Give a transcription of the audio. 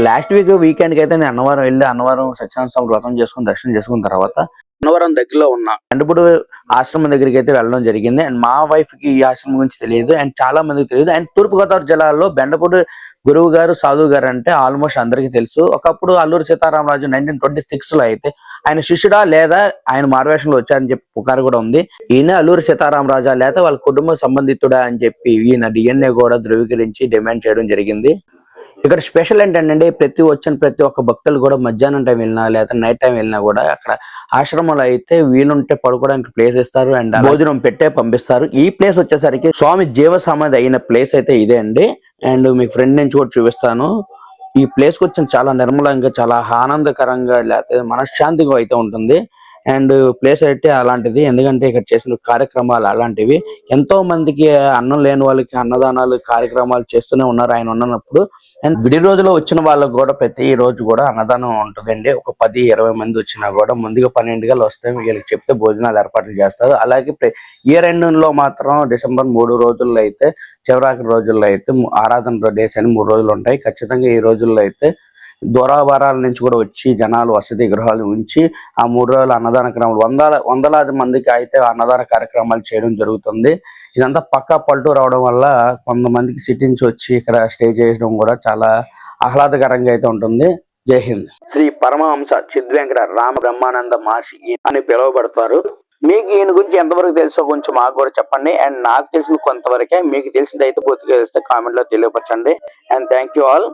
Last weekend కి అయితే నేను అన్నవరం వెళ్ళి అన్నవరం సత్యనారాయణ స్వామి వ్రతం చేసుకుని దర్శనం చేసుకున్న తర్వాత అన్నవరం దగ్గరలో ఉన్న బెండపూడి ఆశ్రమం దగ్గరికి అయితే వెళ్ళడం జరిగింది. అండ్ మా వైఫ్ కి ఈ ఆశ్రమం గురించి తెలియదు అండ్ చాలా మందికి తెలియదు. అండ్ తూర్పుగోదావరి జిల్లాలో బెండపూడి గురువు గారు సాధువు గారు అంటే ఆల్మోస్ట్ అందరికీ తెలుసు. ఒకప్పుడు అల్లూరి సీతారామరాజు 1926 లో అయితే ఆయన శిష్యుడా లేదా ఆయన మారువేషంలో వచ్చారని చెప్పి పుకారు కూడా ఉంది. ఈయన అల్లూరి సీతారామరాజా లేదా వాళ్ళ కుటుంబ సంబంధితుడా అని చెప్పి ఈయన DNA కూడా ధృవీకరించి డిమాండ్ చేయడం జరిగింది. ఇక్కడ స్పెషల్ ఏంటంటే ప్రతి ఒక్క భక్తులు కూడా మధ్యాహ్నం టైం వెళ్ళినా లేదా నైట్ టైం వెళ్ళినా కూడా అక్కడ ఆశ్రమంలో అయితే వీలుంటే పడుకోవడానికి ప్లేస్ ఇస్తారు అండ్ భోజనం పెట్టే పంపిస్తారు. ఈ ప్లేస్ వచ్చేసరికి స్వామి జీవ సమాధి అయిన ప్లేస్ అయితే ఇదే అండి. అండ్ మీ ఫ్రెండ్ నుంచి కూడా చూపిస్తాను. ఈ ప్లేస్ కి వచ్చిన చాలా నిర్మలంగా చాలా ఆనందకరంగా లేకపోతే మనశ్శాంతిగా అయితే ఉంటుంది. అండ్ ప్లేస్ అయితే అలాంటిది. ఎందుకంటే ఇక్కడ చేసిన కార్యక్రమాలు అలాంటివి. ఎంతో మందికి అన్నం లేని వాళ్ళకి అన్నదానాలు కార్యక్రమాలు చేస్తూనే ఉన్నారు ఆయన ఉన్నప్పుడు. అండ్ విడి రోజులో వచ్చిన వాళ్ళకి కూడా ప్రతి రోజు కూడా అన్నదానం ఉంటుందండి. ఒక 10-20 మంది వచ్చినా కూడా ముందుగా 12 గంటలు వస్తే వీళ్ళకి చెప్తే భోజనాలు ఏర్పాట్లు చేస్తారు. అలాగే ఇయర్ ఎండ్ లో మాత్రం డిసెంబర్ 3 రోజుల్లో అయితే చివరాఖరి రోజుల్లో అయితే ఆరాధన డేస్ అని 3 రోజులు ఉంటాయి. ఖచ్చితంగా ఈ రోజుల్లో అయితే దూరాభారాల నుంచి కూడా వచ్చి జనాలు వసతి గృహాలు ఉంచి ఆ 3 రోజుల అన్నదాన కార్యక్రమాలు వందలాది మందికి అయితే అన్నదాన కార్యక్రమాలు చేయడం జరుగుతుంది. ఇదంతా పక్కా పల్లెటూరు అవడం వల్ల కొంతమందికి సిటీ నుంచి వచ్చి ఇక్కడ స్టే చేయడం కూడా చాలా ఆహ్లాదకరంగా అయితే ఉంటుంది. జై హింద్. శ్రీ పరమహంస చిద్వేంకట రామ బ్రహ్మానంద మహర్షి అని పిలువబడతారు. మీకు ఈయన గురించి ఎంతవరకు తెలుసో కొంచెం మాకు కూడా చెప్పండి. అండ్ నాకు తెలిసిన కొంతవరకే, మీకు తెలిసింది అయితే పూర్తిగా తెలిస్తే కామెంట్ లో తెలియపరచండి. And thank you all.